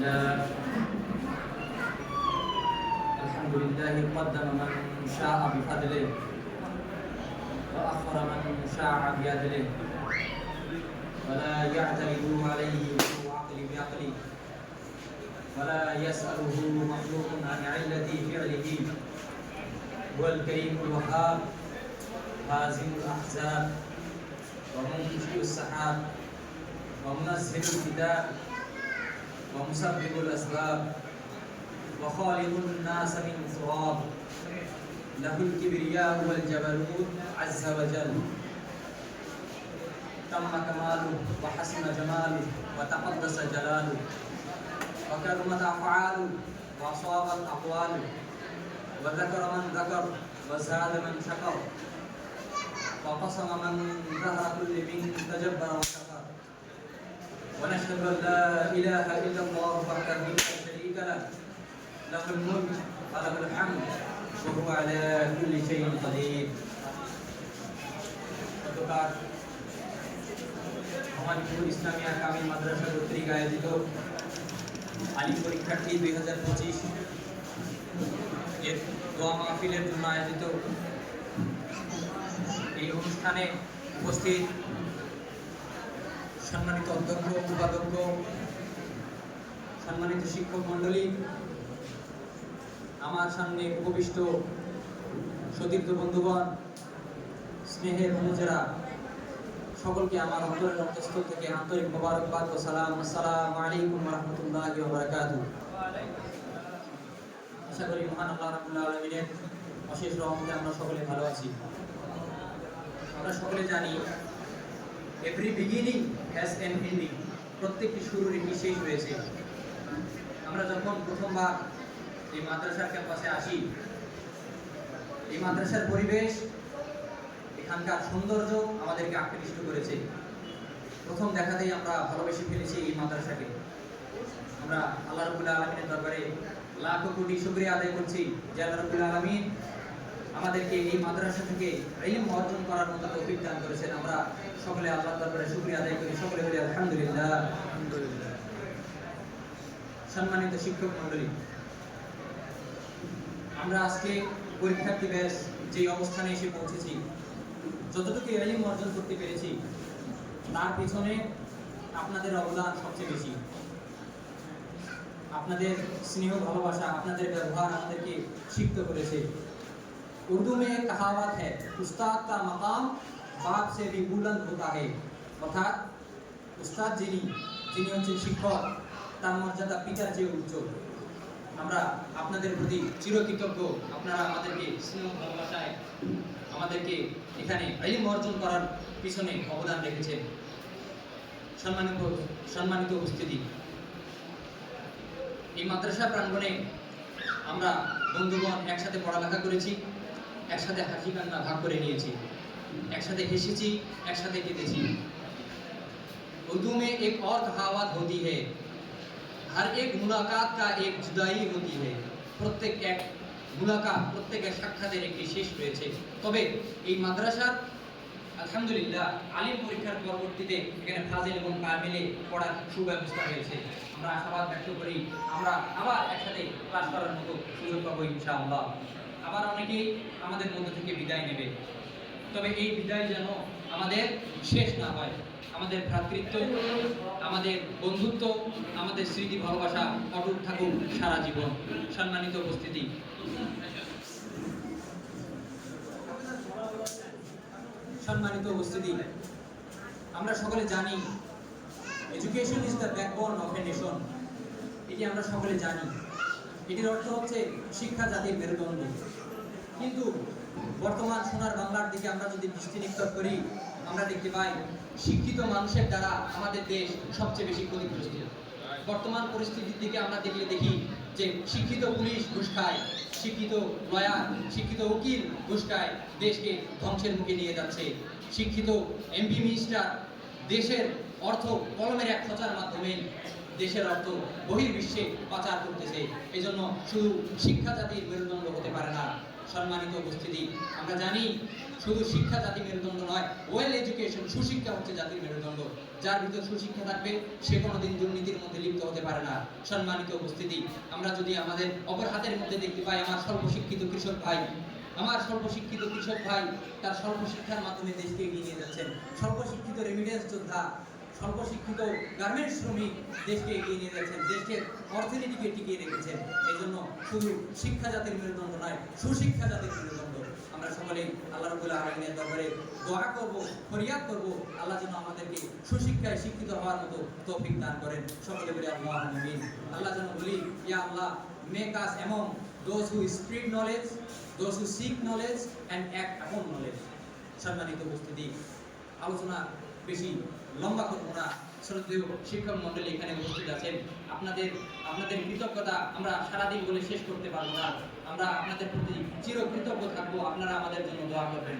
لله الحمد لله قدم من شاء بفضله وأخر من شاء بعدله ولا يعترض عليه عقل بعقله ولا يسأله مخلوق عن علة فعله هو الكريم الوهاب هازم الأحزاب ومنشئ السحاب ومنزل الكتاب ومسبب الأسباب وخالق الناس من تراب له الكبرياء والجبروت عز وجل تم كماله وحسن جماله وتقدس جلاله وكرمت أفعاله وأصابت أقواله وذكر من ذكر وزاد من شكر وقسم من ظهر كل من تجبر وشكر ونشهد أن لا إله إلا الله وحده لا شريك له له الملك وله الحمد وهو على كل شيء قدير ভবানীপুর ইসলামিয়া কামিল মাদ্রাসা কর্তৃক আয়োজিত আলিম পরীক্ষার্থী 2025 এর দোয়া মাহফিলের জন্য আয়োজিত এই অনুষ্ঠানে উপস্থিত সম্মানিত অধ্যক্ষ, উপাধ্যক্ষ, সম্মানিত শিক্ষক মণ্ডলী, আমার সামনে উপবিষ্ট সতীর্থ বন্ধুগণ, স্নেহের অনুচরা, সকলকে আমার অন্তরের অন্তঃস্থল থেকে আন্তরিক মোবারকবাদ ও সালাম। আসসালামু আলাইকুম ওয়া রাহমাতুল্লাহি ওয়া বারাকাতুহু। আশা করি মহান আল্লাহ রাব্বুল আলামিনের অশেষ রহমতে আমরা সকলে ভালো আছি। আমরা সকলে জানি every beginning has an ending, প্রত্যেকটি শুরুর একটি শেষ রয়েছে। আমরা যখন প্রথমবার এই মাদ্রাসার ক্যাম্পাসে আসি, এই মাদ্রাসার পরিবেশ, এখানকার সৌন্দর্য আমাদেরকে আকৃষ্ট করেছে। প্রথম দেখাতেই আমরা ভালোবেসে ফেলেছি এই মাদ্রাসাকে। আমরা আল্লাহ রাব্বুল আলামিনের দরবারে লাখো কোটি শুকরিয়া আদায় করছি যে আল্লাহ রাব্বুল আলামিন আমাদেরকে এই মাদ্রাসা থেকে ইলম অর্জন করার মতো তৌফিক দান করেছেন। আমরা সকলে আল্লাহর দরবারে শুকরিয়া আদায় করি, সকলে বলি আলহামদুলিল্লাহ। সম্মানিত শিক্ষক মণ্ডলী, আমরা আজকে পরীক্ষার্থী ব্যাচ যে অবস্থানে এসে পৌঁছেছি, যতটুকু ইলম অর্জন করতে পেরেছি, তার পিছনে আপনাদের অবদান সবচেয়ে বেশি। আপনাদের স্নেহ ভালোবাসা, আপনাদের ব্যবহার আমাদেরকে শিক্ষিত করেছে। উর্দু মে কাহাওয়াত হ্যায়, উস্তাদ কা মাকাম বাপ সে ভি বুলন্দ হোতা হ্যায়। অর্থাৎ উস্তাদ যিনি হচ্ছেন শিক্ষক, তার মর্যাদা পিতার চেয়ে উচ্চ। আমরা আপনাদের প্রতি চিরকৃতজ্ঞ। আপনারা আমাদেরকে স্নেহ ভালোবাসায় এখানে ইলম অর্জন করার পিছনে অবদান রেখেছেন। সম্মানিত উপস্থিতি, এই মাদ্রাসা প্রাঙ্গণে আমরা বন্ধুগণ একসাথে পড়ালেখা করেছি, একসাথে হাসি কান্না ভাগ করে নিয়েছি, একসাথে হেসেছি, একসাথে কেঁদেছি। উর্দু মে এক और कहावत होती है, हर एक मुलाकात का एक जुदाई होती है। প্রত্যেক এক মুলাকাত, প্রত্যেক এক সাক্ষাতের একটি শেষ রয়েছে। তবে এই মাদ্রাসার আলহামদুলিল্লাহ আলিম পরীক্ষার পরবর্তীতে এখানে ফাজিল এবং কামিলে পড়ার সুব্যবস্থা হয়েছে। আমরা আশাবাদ ব্যক্ত করি আমরা আবার একসাথে ক্লাস করার মতো সুযোগ পাবো ইনশাআল্লাহ। আবার অনেকেই আমাদের মধ্য থেকে বিদায় নেবে। তবে এই বিদায় যেন আমাদের শেষ না হয়। আমাদের ভ্রাতৃত্ব, আমাদের বন্ধুত্ব, আমাদের স্মৃতি ভালোবাসা অটুট থাকুক সারা জীবন। সম্মানিত উপস্থিতি, আমরা সকলে জানি education is the backbone of a nation. এটি আমরা সকলে জানি। এটির অর্থ হচ্ছে শিক্ষা জাতির মেরুদণ্ড। কিন্তু বর্তমান সোনার বাংলার দিকে আমরা যদি দৃষ্টি নিক্ষেপ করি, আমরা দেখতে পাই শিক্ষিত মানুষের দ্বারা আমাদের দেশ সবচেয়ে বেশি ক্ষতিগ্রস্ত। বর্তমান পরিস্থিতির দিকে আমরা দেখি যে শিক্ষিত পুলিশ ঘুষ খায়, শিক্ষিত লয়ার, শিক্ষিত উকিল ঘুষ খায়, দেশকে ধ্বংসের মুখে নিয়ে যাচ্ছে। শিক্ষিত এমপি মিনিস্টার দেশের অর্থ কলমের এক খোঁচার মাধ্যমে দেশের অর্থ বহির্বিশ্বে পাচার করতেছে। এই জন্য শুধু শিক্ষা জাতির মেরুদণ্ড হতে পারে না, সম্মানিত উপস্থিতি, আমরা জানি শুধু শিক্ষা জাতির মেরুদণ্ড নয়, ওয়েল এডুকেশন, সুশিক্ষা হচ্ছে জাতির মেরুদণ্ড। যার ভিতর সুশিক্ষা থাকবে সে কোনোদিন দুর্নীতির মধ্যে লিপ্ত হতে পারে না। সম্মানিত উপস্থিতি, আমরা যদি আমাদের অপর হাতের মধ্যে দেখতে পাই আমার স্বল্পশিক্ষিত কৃষক ভাই, আমার স্বল্পশিক্ষিত কৃষক ভাই তার স্বল্পশিক্ষার মাধ্যমে দেশকে এগিয়ে নিয়ে যাচ্ছেন। স্বল্পশিক্ষিত রেমিডেন্স যোদ্ধা, স্বল্পশিক্ষিত গার্মেন্টস শ্রমিক দেশকে এগিয়ে নিয়ে যাচ্ছেন, দেশের অর্থনীতিকে টিকিয়ে রেখেছেন। এই জন্য শুধু শিক্ষা জাতির মেরুদণ্ড নয়, সুশিক্ষা জাতির মেরুদণ্ড। আমরা সকলেই আল্লাহ রাব্বুল আলামিনের দরবারে দোয়া করব, ফরিয়াদ করব, আল্লাহ যেন আমাদেরকে সুশিক্ষায় শিক্ষিত হওয়ার মতো তৌফিক দান করেন। সকলে বলি আল্লাহুম্মা আমিন। আল্লাহ যেন বলি, ইয়া আল্লাহ, make us among those who spread knowledge, those who seek knowledge and act upon knowledge. সম্মানিত উপস্থিতি, আলোচনা বেশি লম্বা করব না। শ্রদ্ধেয় শিক্ষক মণ্ডলী এখানে উপস্থিত আছেন, আপনাদের কৃতজ্ঞতা আমরা সারাদিন বলে শেষ করতে পারবো না। আমরা আপনাদের প্রতি চিরকৃতজ্ঞ থাকবো, আপনারা আমাদের জন্য দোয়া করবেন।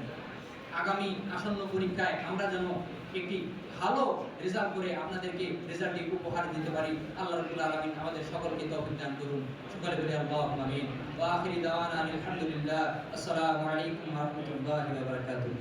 আগামী আসন্ন পরীক্ষায় আমরা যেন একটি ভালো রেজাল্ট করে আপনাদেরকে রেজাল্টটি উপহার দিতে পারি। আল্লাহ রাব্বুল আলামিন আমাদের সকলকে তৌফিক দান করুন। সকলে বলি আল্লাহুম্মা আমিন। ওয়া আখিরি দাওয়ানা আলহামদুলিল্লাহ। আসসালামু আলাইকুম ওয়া রাহমাতুল্লাহি ওয়া বারাকাতুহু।